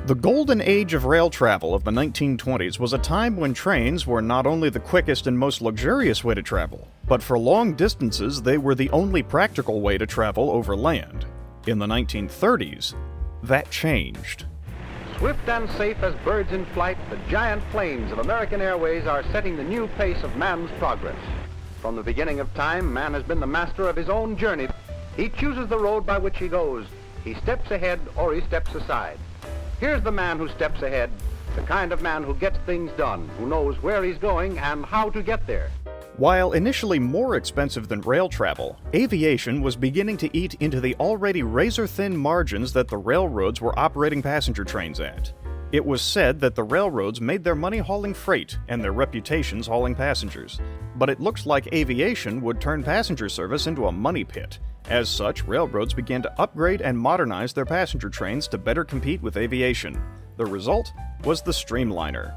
The golden age of rail travel of the 1920s was a time when trains were not only the quickest and most luxurious way to travel, but for long distances they were the only practical way to travel over land. In the 1930s, that changed. Swift and safe as birds in flight, the giant planes of American Airways are setting the new pace of man's progress. From the beginning of time, man has been the master of his own journey. He chooses the road by which he goes. He steps ahead or he steps aside. Here's the man who steps ahead, the kind of man who gets things done, who knows where he's going and how to get there. While initially more expensive than rail travel, aviation was beginning to eat into the already razor-thin margins that the railroads were operating passenger trains at. It was said that the railroads made their money hauling freight and their reputations hauling passengers. But it looked like aviation would turn passenger service into a money pit. As such, railroads began to upgrade and modernize their passenger trains to better compete with aviation. The result was the Streamliner.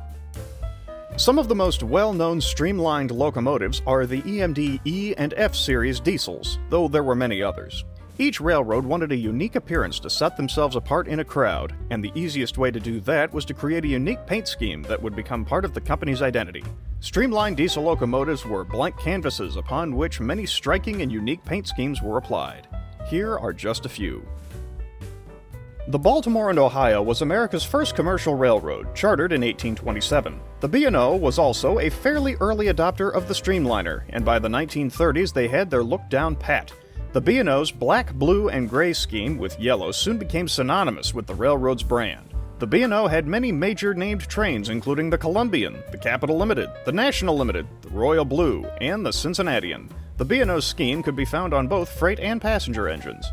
Some of the most well-known streamlined locomotives are the EMD E and F series diesels, though there were many others. Each railroad wanted a unique appearance to set themselves apart in a crowd, and the easiest way to do that was to create a unique paint scheme that would become part of the company's identity. Streamlined diesel locomotives were blank canvases upon which many striking and unique paint schemes were applied. Here are just a few. The Baltimore and Ohio was America's first commercial railroad, chartered in 1827. The B&O was also a fairly early adopter of the Streamliner, and by the 1930s they had their look down pat. The B&O's black, blue, and gray scheme with yellow soon became synonymous with the railroad's brand. The B&O had many major named trains including the Columbian, the Capital Limited, the National Limited, the Royal Blue, and the Cincinnatian. The B&O scheme could be found on both freight and passenger engines.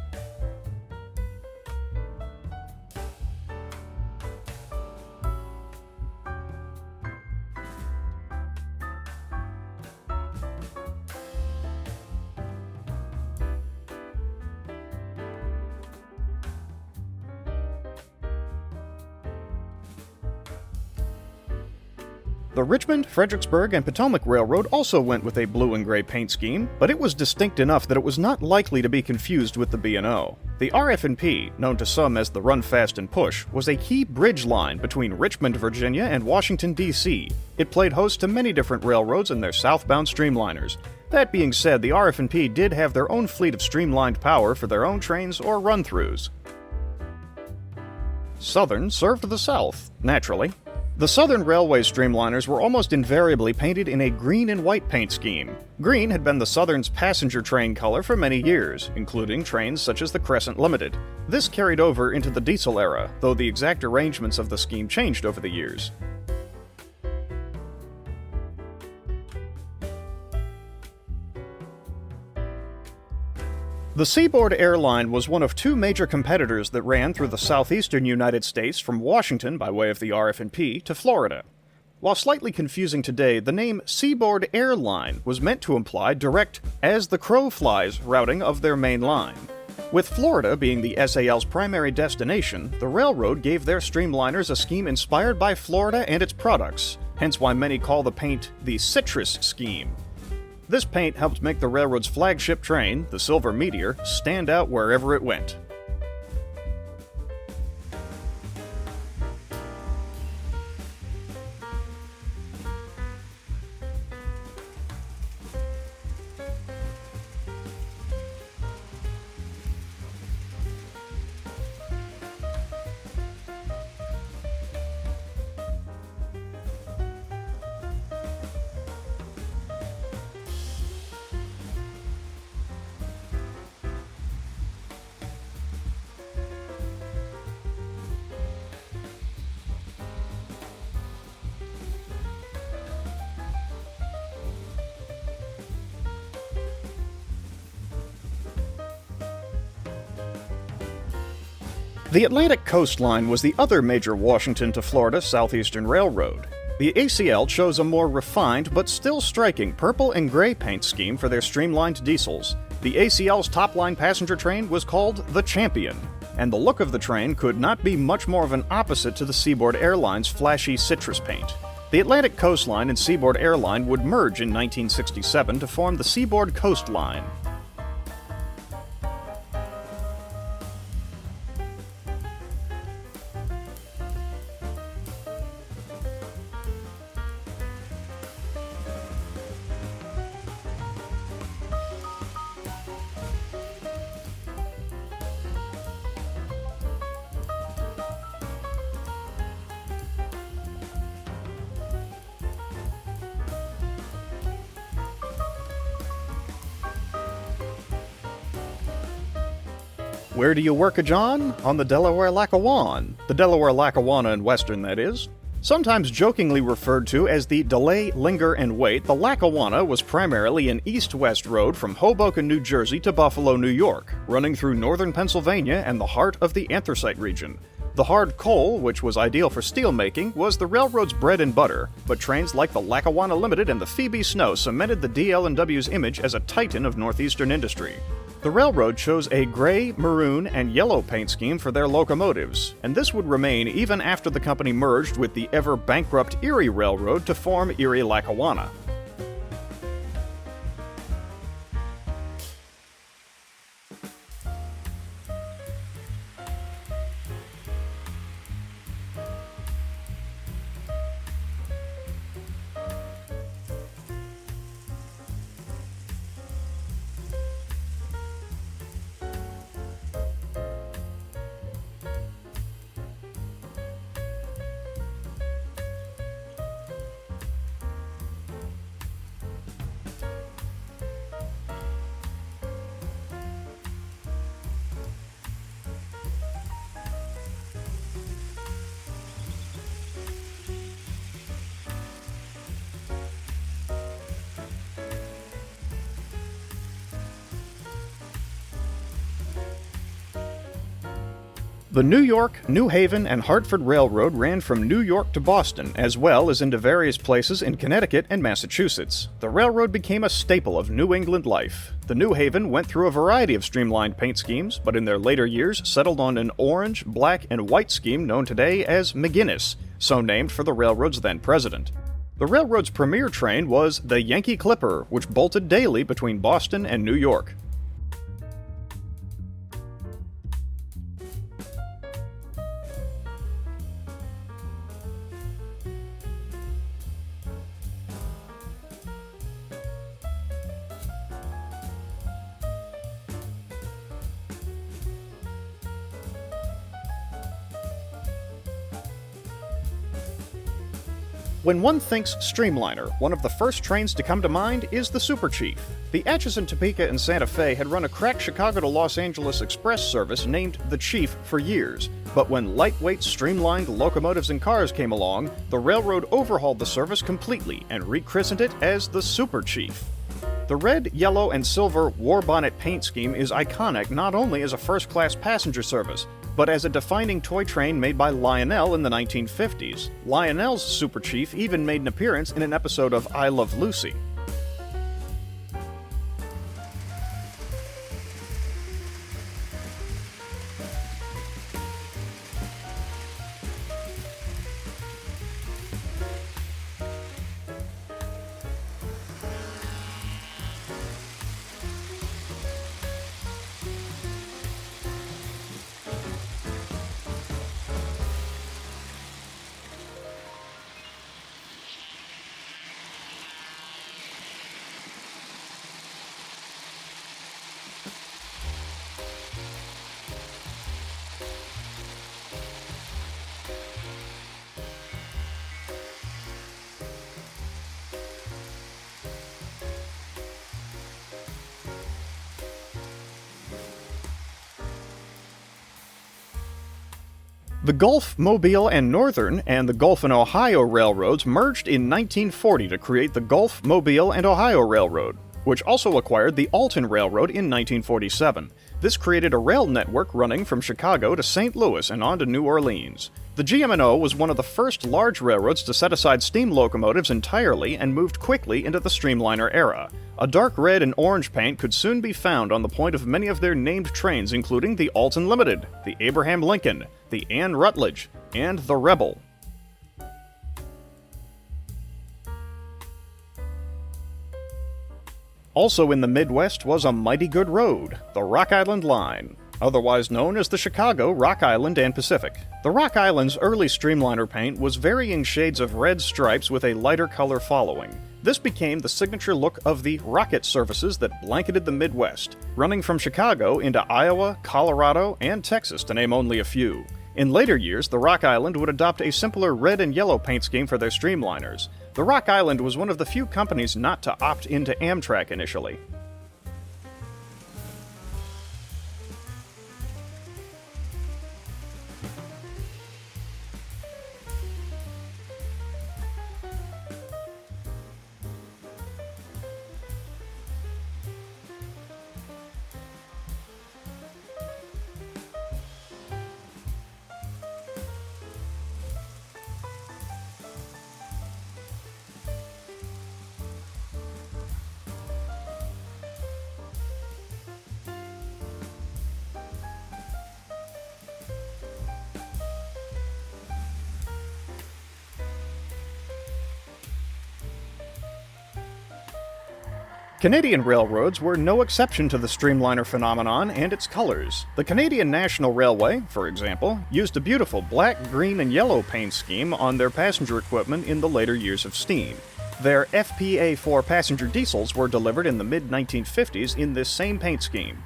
The Richmond, Fredericksburg, and Potomac Railroad also went with a blue and gray paint scheme, but it was distinct enough that it was not likely to be confused with the B&O. The RF&P, known to some as the Run Fast and Push, was a key bridge line between Richmond, Virginia, and Washington, D.C. It played host to many different railroads and their southbound streamliners. That being said, the RF&P did have their own fleet of streamlined power for their own trains or run-throughs. Southern served the South, naturally. The Southern Railway streamliners were almost invariably painted in a green and white paint scheme. Green had been the Southern's passenger train color for many years, including trains such as the Crescent Limited. This carried over into the diesel era, though the exact arrangements of the scheme changed over the years. The Seaboard Airline was one of two major competitors that ran through the southeastern United States from Washington by way of the RF&P to Florida. While slightly confusing today, the name Seaboard Airline was meant to imply direct as-the-crow-flies routing of their main line. With Florida being the SAL's primary destination, the railroad gave their streamliners a scheme inspired by Florida and its products, hence why many call the paint the Citrus Scheme. This paint helped make the railroad's flagship train, the Silver Meteor, stand out wherever it went. The Atlantic Coast Line was the other major Washington to Florida Southeastern Railroad. The ACL chose a more refined but still striking purple and gray paint scheme for their streamlined diesels. The ACL's top-line passenger train was called the Champion, and the look of the train could not be much more of an opposite to the Seaboard Airlines' flashy citrus paint. The Atlantic Coast Line and Seaboard Airline would merge in 1967 to form the Seaboard Coast Line. Where do you work a John? On the Delaware Lackawanna. The Delaware Lackawanna and Western, that is. Sometimes jokingly referred to as the Delay, Linger, and Wait, the Lackawanna was primarily an east-west road from Hoboken, New Jersey to Buffalo, New York, running through northern Pennsylvania and the heart of the anthracite region. The hard coal, which was ideal for steelmaking, was the railroad's bread and butter, but trains like the Lackawanna Limited and the Phoebe Snow cemented the DL&W's image as a titan of Northeastern industry. The railroad chose a gray, maroon, and yellow paint scheme for their locomotives, and this would remain even after the company merged with the ever-bankrupt Erie Railroad to form Erie Lackawanna. The New York, New Haven, and Hartford Railroad ran from New York to Boston, as well as into various places in Connecticut and Massachusetts. The railroad became a staple of New England life. The New Haven went through a variety of streamlined paint schemes, but in their later years settled on an orange, black, and white scheme known today as McGinnis, so named for the railroad's then president. The railroad's premier train was the Yankee Clipper, which bolted daily between Boston and New York. When one thinks Streamliner, one of the first trains to come to mind is the Super Chief. The Atchison, Topeka, and Santa Fe had run a cracked Chicago to Los Angeles express service named the Chief for years, but when lightweight, streamlined locomotives and cars came along, the railroad overhauled the service completely and rechristened it as the Super Chief. The red, yellow, and silver war bonnet paint scheme is iconic not only as a first-class passenger service, but as a defining toy train made by Lionel in the 1950s. Lionel's Super Chief even made an appearance in an episode of I Love Lucy. The Gulf, Mobile, and Northern and the Gulf and Ohio Railroads merged in 1940 to create the Gulf, Mobile, and Ohio Railroad, which also acquired the Alton Railroad in 1947. This created a rail network running from Chicago to St. Louis and on to New Orleans. The GM&O was one of the first large railroads to set aside steam locomotives entirely and moved quickly into the Streamliner era. A dark red and orange paint could soon be found on the point of many of their named trains, including the Alton Limited, the Abraham Lincoln, the Ann Rutledge, and the Rebel. Also in the Midwest was a mighty good road, the Rock Island Line, otherwise known as the Chicago, Rock Island, and Pacific. The Rock Island's early streamliner paint was varying shades of red stripes with a lighter color following. This became the signature look of the rocket services that blanketed the Midwest, running from Chicago into Iowa, Colorado, and Texas, to name only a few. In later years, the Rock Island would adopt a simpler red and yellow paint scheme for their streamliners. The Rock Island was one of the few companies not to opt into Amtrak initially. Canadian railroads were no exception to the streamliner phenomenon and its colors. The Canadian National Railway, for example, used a beautiful black, green, and yellow paint scheme on their passenger equipment in the later years of steam. Their FPA-4 passenger diesels were delivered in the mid-1950s in this same paint scheme.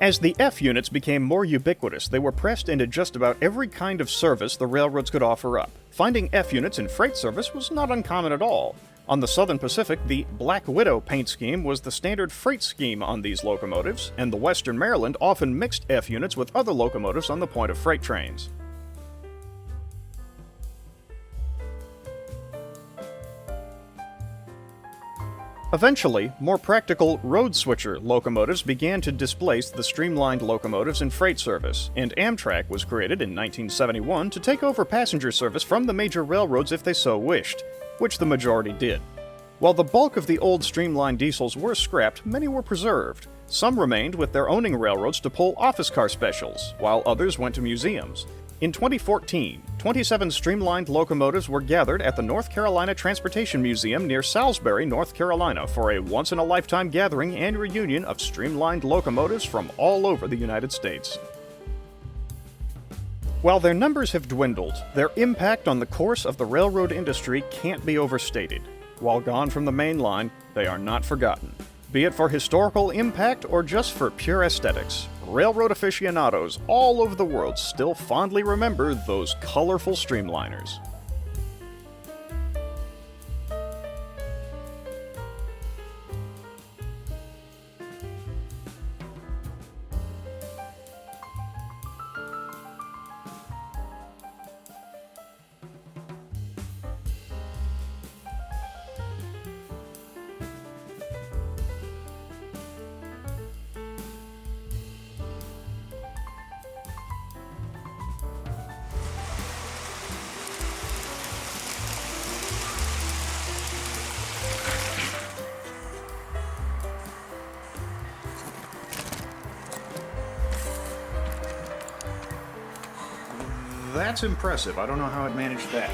As the F units became more ubiquitous, they were pressed into just about every kind of service the railroads could offer up. Finding F units in freight service was not uncommon at all. On the Southern Pacific, the Black Widow paint scheme was the standard freight scheme on these locomotives, and the Western Maryland often mixed F units with other locomotives on the point of freight trains. Eventually, more practical road switcher locomotives began to displace the streamlined locomotives in freight service, and Amtrak was created in 1971 to take over passenger service from the major railroads if they so wished, which the majority did. While the bulk of the old streamlined diesels were scrapped, many were preserved. Some remained with their owning railroads to pull office car specials, while others went to museums. In 2014, 27 streamlined locomotives were gathered at the North Carolina Transportation Museum near Salisbury, North Carolina, for a once-in-a-lifetime gathering and reunion of streamlined locomotives from all over the United States. While their numbers have dwindled, their impact on the course of the railroad industry can't be overstated. While gone from the main line, they are not forgotten. Be it for historical impact or just for pure aesthetics, railroad aficionados all over the world still fondly remember those colorful streamliners. That's impressive. I don't know how it managed that.